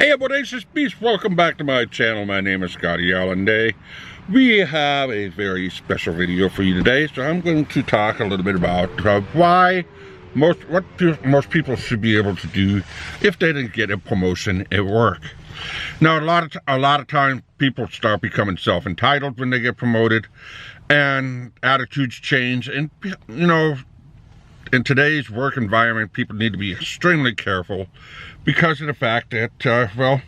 Hey Bodacious Beast, welcome back to my channel. My name is Scottyallenday. We have a very special video for you today, so I'm going to talk a little bit about what most people should be able to do if they didn't get a promotion at work. Now, a lot of times people start becoming self-entitled when they get promoted, and attitudes change. And you know, in today's work environment, people need to be extremely careful because of the fact that, well,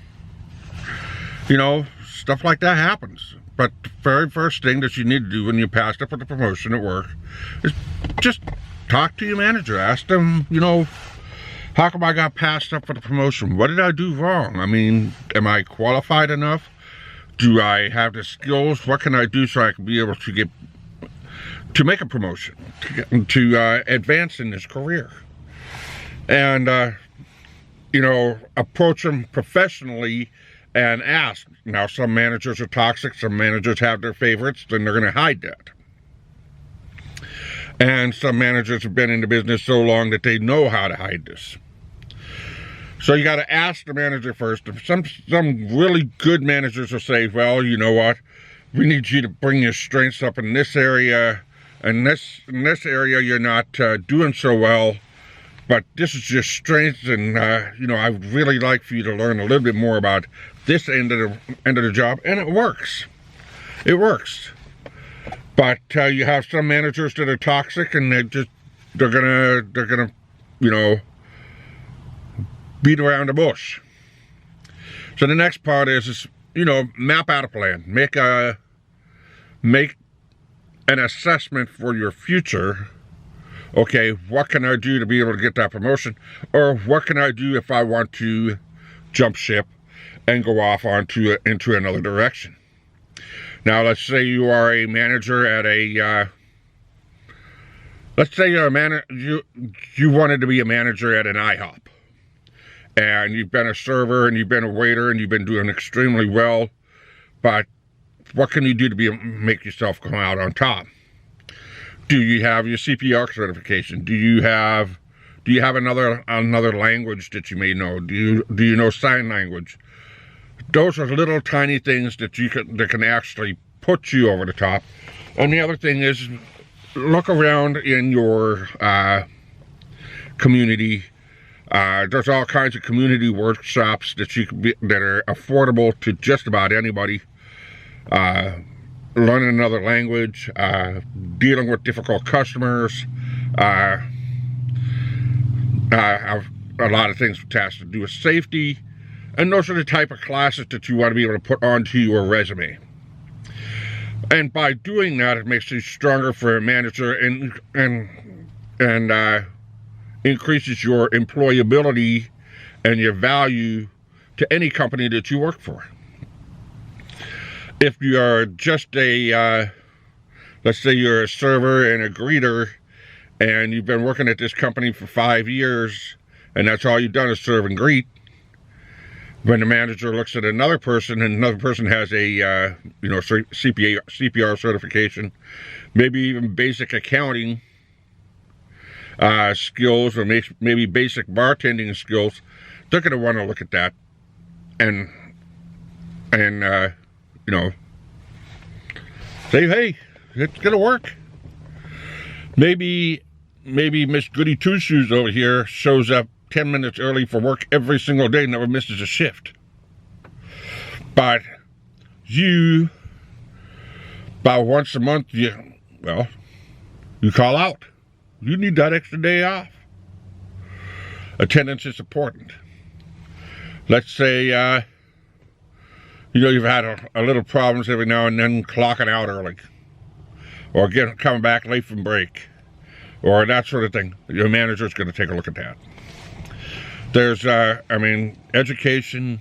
you know, stuff like that happens. But the very first thing that you need to do when you passed up for the promotion at work is just talk to your manager. Ask them, you know, how come I got passed up for the promotion? What did I do wrong? I mean, am I qualified enough? Do I have the skills? What can I do so I can be able to make a promotion, to advance in this career? And, you know, approach them professionally and ask. Now, some managers are toxic, some managers have their favorites, then they're going to hide that. And some managers have been in the business so long that they know how to hide this. So you got to ask the manager first. Some really good managers will say, well, you know what, we need you to bring your strengths up in this area, and in this area you're not doing so well, but this is your strengths, and you know, I'd really like for you to learn a little bit more about this end of the job. And it works. It works. But you have some managers that are toxic, and they're gonna you know, beat around the bush. So the next part is you know, map out a plan. Make an assessment for your future. Okay, what can I do to be able to get that promotion? Or what can I do if I want to jump ship and go off into another direction? Now, let's say you are a manager at a, let's say you're a manager, you wanted to be a manager at an IHOP. And you've been a server, and you've been a waiter, and you've been doing extremely well. But what can you do to make yourself come out on top? Do you have your CPR certification? Do you have another language that you may know? Do you know sign language? Those are little tiny things that can actually put you over the top. And the other thing is, look around in your community. There's all kinds of community workshops that are affordable to just about anybody. Learning another language, dealing with difficult customers, a lot of things has to do with safety, and those are the type of classes that you want to be able to put onto your resume. And by doing that, it makes you stronger for a manager and increases your employability and your value to any company that you work for. If you are just a, let's say you're a server and a greeter, and you've been working at this company for 5 years, and that's all you've done is serve and greet, when the manager looks at another person, and another person has a, you know, CPR certification, maybe even basic accounting skills, or maybe basic bartending skills, they're going to want to look at that and you know, say, hey, it's gonna work. Maybe Miss Goody Two Shoes over here shows up 10 minutes early for work every single day, never misses a shift. But you, about once a month, you call out. You need that extra day off. Attendance is important. Let's say, you know, you've had a little problems every now and then clocking out early, or coming back late from break, or that sort of thing. Your manager's going to take a look at that. There's, I mean, education.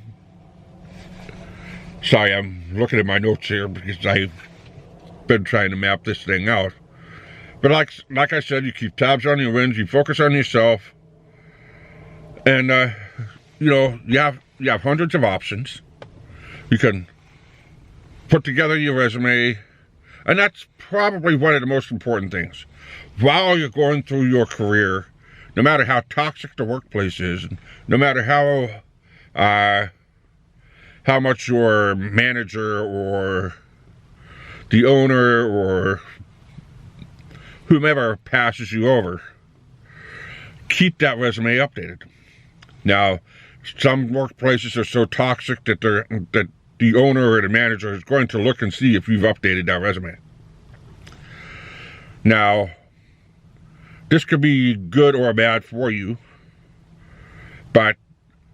Sorry, I'm looking at my notes here because I've been trying to map this thing out. But like I said, you keep tabs on your wins, you focus on yourself, and you know, you have hundreds of options. You can put together your resume, and that's probably one of the most important things. While you're going through your career, no matter how toxic the workplace is, no matter how how much your manager or the owner or whomever passes you over, keep that resume updated. Now, some workplaces are so toxic that the owner or the manager is going to look and see if you've updated that resume. Now, this could be good or bad for you, but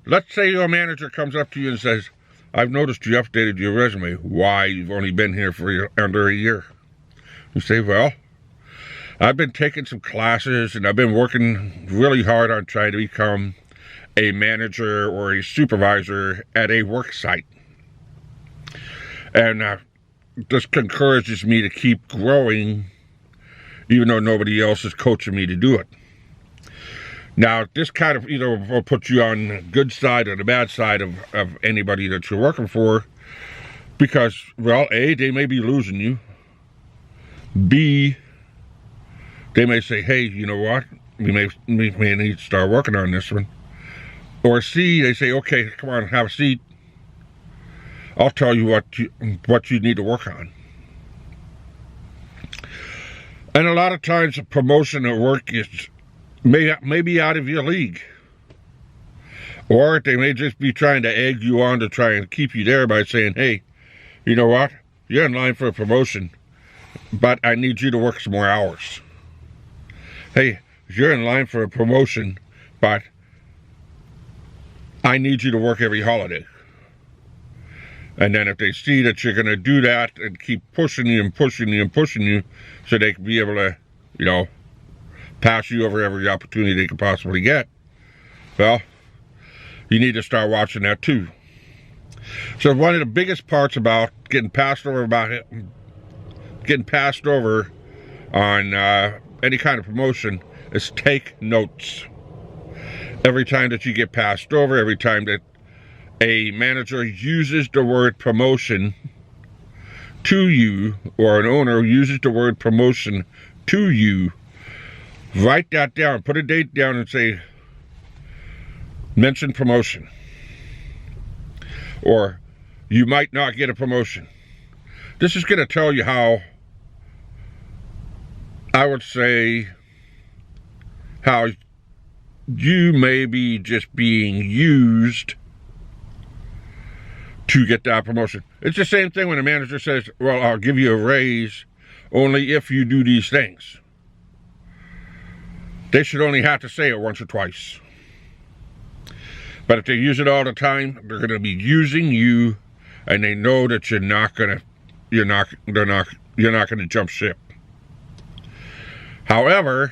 let's say your manager comes up to you and says, I've noticed you updated your resume. Why? You've only been here for under a year. You say, well, I've been taking some classes and I've been working really hard on trying to become a manager or a supervisor at a work site. And this encourages me to keep growing, even though nobody else is coaching me to do it. Now, this kind of either will put you on the good side or the bad side of anybody that you're working for, because, well, A, they may be losing you. B, they may say, hey, you know what? We may need to start working on this one. Or C, they say, okay, come on, have a seat. I'll tell you what you need to work on. And a lot of times a promotion at work may be out of your league. Or they may just be trying to egg you on to try and keep you there by saying, hey, you know what? You're in line for a promotion, but I need you to work some more hours. Hey, you're in line for a promotion, but I need you to work every holiday. And then if they see that you're going to do that and keep pushing you and pushing you and pushing you so they can be able to, you know, pass you over every opportunity they can possibly get, well, you need to start watching that too. So one of the biggest parts about getting passed over on any kind of promotion is take notes. Every time that you get passed over, every time that a manager uses the word promotion to you, or an owner uses the word promotion to you, write that down, put a date down and say, mention promotion. Or, you might not get a promotion. This is going to tell you how, I would say, how you may be just being used to get that promotion. It's the same thing when a manager says, well, I'll give you a raise only if you do these things. They should only have to say it once or twice. But if they use it all the time, they're going to be using you, and they know that you're not going to jump ship. However,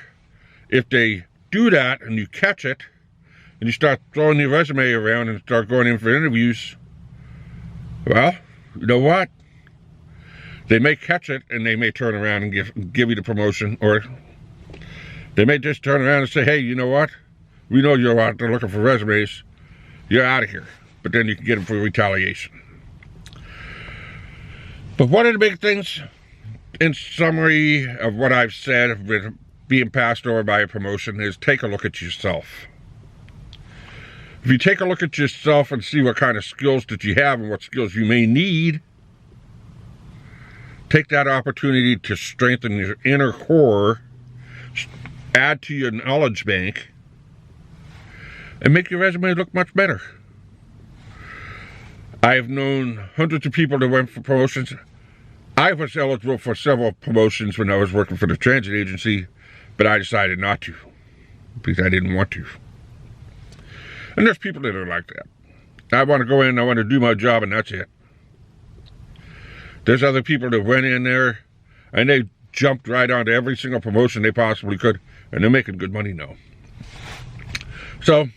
if they do that and you catch it, and you start throwing your resume around and start going in for interviews, well, you know what? They may catch it and they may turn around and give you the promotion, or they may just turn around and say, hey, you know what? We know you're out there looking for resumes. You're out of here. But then you can get them for retaliation. But one of the big things, in summary of what I've said with being passed over by a promotion, is take a look at yourself. If you take a look at yourself and see what kind of skills that you have and what skills you may need, take that opportunity to strengthen your inner core, add to your knowledge bank, and make your resume look much better. I've known hundreds of people that went for promotions. I was eligible for several promotions when I was working for the transit agency, but I decided not to because I didn't want to. And there's people that are like that. I want to go in, I want to do my job, and that's it. There's other people that went in there and they jumped right onto every single promotion they possibly could, and they're making good money now. So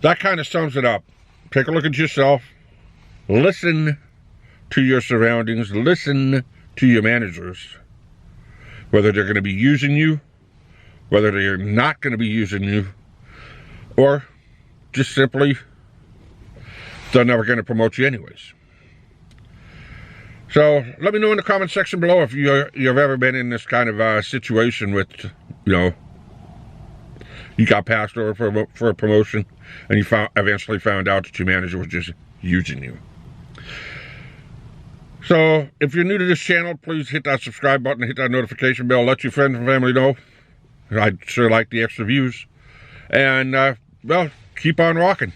that kind of sums it up. Take a look at yourself. Listen to your surroundings. Listen to your managers. Whether they're going to be using you, whether they're not going to be using you, or just simply they're never going to promote you anyways. So let me know in the comment section below if you've ever been in this kind of situation with, you you got passed over for a promotion, and you eventually found out that your manager was just using you. So, if you're new to this channel, please hit that subscribe button, hit that notification bell, let your friends and family know. I'd sure like the extra views. And, well, keep on rocking.